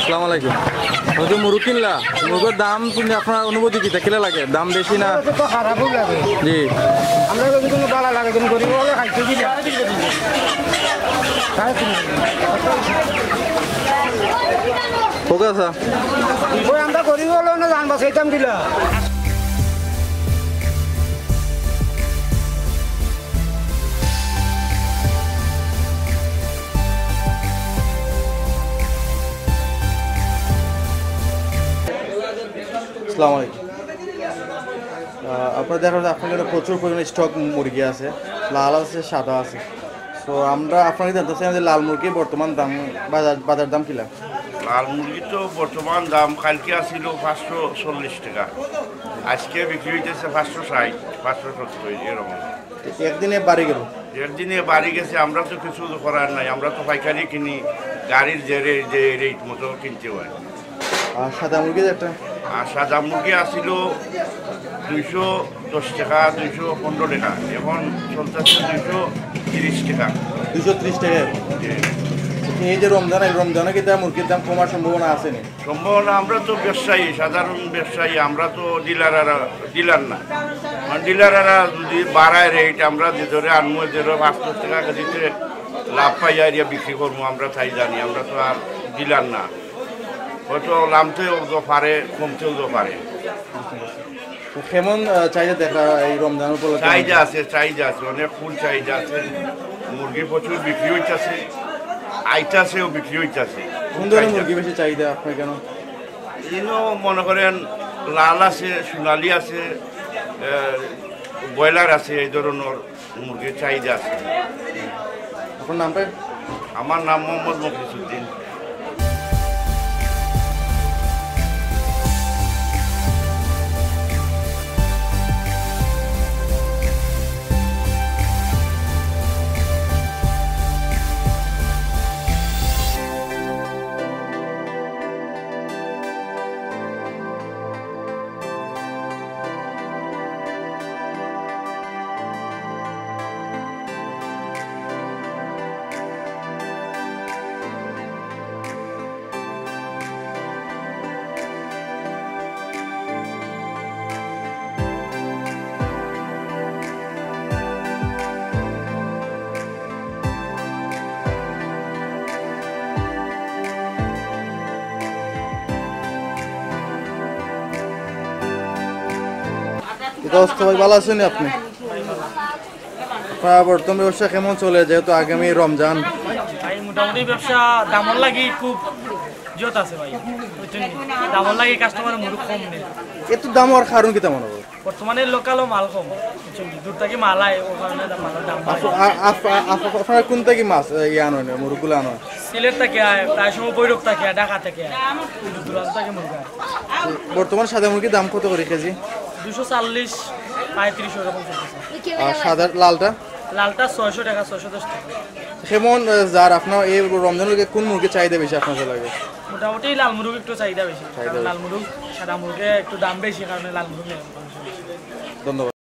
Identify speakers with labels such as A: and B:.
A: আসসালামু আলাইকুম। ওই মুরগ কিনলা, মুরগের দাম শুনে আপনার অনুভূতি কি কিলা লাগে? দাম বেশি না?
B: খারাপও লাগে
A: জি,
B: আমরা কিন্তু বালা লাগে তুমি গরিব হলে খাইতে কি
A: হোক আছে
B: ওই আমরা গরিব হলেও না জানবা সেইতাম দিলা।
A: আসসালামু আলাইকুম। আপনার দেখা যাচ্ছে আপনার কাছে প্রচুর পরিমাণে স্টক মুরগি আছে, লাল আছে, সাদা আছে। তো আমরা আপনাকে জানতে চাই যে লাল মুরগির বর্তমান দাম বাজার দাম কিলা?
C: লাল মুরগি তো বর্তমান দাম কালকে আসছিল 540 টাকা, আজকে বিক্রি হইতেছে 560, 570 এরকম।
A: একদিনে বাড়ি গেল?
C: একদিনে বাড়ি গেছে। আমরা তো কিছু করার নাই, আমরা তো পাইকারি কিনি, গাড়ির যে রেট মতো কিনতে হয়।
A: আর সাদা মুরগি একটা?
C: আর সাদা মুরগি আসছিল 210 টাকা, 215 টাকা, এখন চলতেছে 230 টাকা।
A: 230 টাকা। এই যে রমজান, এই রমজানে কি মুরগির দাম কমার সম্ভাবনা আছে না?
C: সম্ভাবনা, আমরা তো ব্যবসায়ী, সাধারণ ব্যবসায়ী, আমরা তো ডিলার না। ডিলাররা যদি বাড়ায় রেট, আমরা যে ধরে আনবো, যে 500 টাকা কেজিতে লাভ পাইয়া বিক্রি করবো, আমরা তাই জানি। আমরা তো আর ডিলার না, হয়তো নামতেও পারে, কমতেও পারে।
A: কেমন চাহিদা দেখা এই রমজান উপলক্ষে?
C: চাহিদা আছে, অনেক ফুল চাহিদা আছে। মুরগি প্রচুর বিক্রি হইতেছে, আইতাছেও বিক্রি হইতেছে।
A: কোন ধরনের মুরগি বেশি চাহিদা আপনার? কেন?
C: মনে করেন লাল আছে, সোনালি আছে, ব্রয়লার আছে, এই ধরনের মুরগির চাহিদা আছে।
A: আপনার নামটা?
C: আমার নাম মোহাম্মদ মফিজউদ্দিন।
A: ভাই ভালো আছেন আপনি? বর্তমান ব্যবসা কেমন চলে, যেহেতু আগামী রমজান?
D: ভাই মোটামুটি ব্যবসা দামর লাগি খুব জোত আছে ভাই, দামর লাগি কাস্টমারের মুরগ কম নেই।
A: এত দাম হওয়ার কারণ কি তেমন হবে?
D: বর্তমানে লোকালও মাল কম, দূর থেকে মাল আয়, ও কারণে মালের দাম।
A: আপনার কোন থেকে মাছ আনো, মুরগগুলো আনো?
D: সিলেট থেকে আয়, প্রায় সময় বৈরব থেকে, ঢাকা থেকে, দূরান্ত থেকে মুরগ আয়।
A: বর্তমান সাদা মুরগির দাম কত করে কেজি?
D: 240, 35 ওরকম চলতেছে।
A: আর সাদা লালটা?
D: লালটা 600 টাকা, 610 টাকা।
A: কেমন যার আপনার এই রমজানের কোন মুরগির চাহিদা বেশি আপনাদের লাগে?
D: মোটামুটি লাল মুরগ একটু চাহিদা বেশি, লাল মুরগ সাদা মুরগে একটু দাম বেশি, কারণে লাল মুরগ।
A: ধন্যবাদ।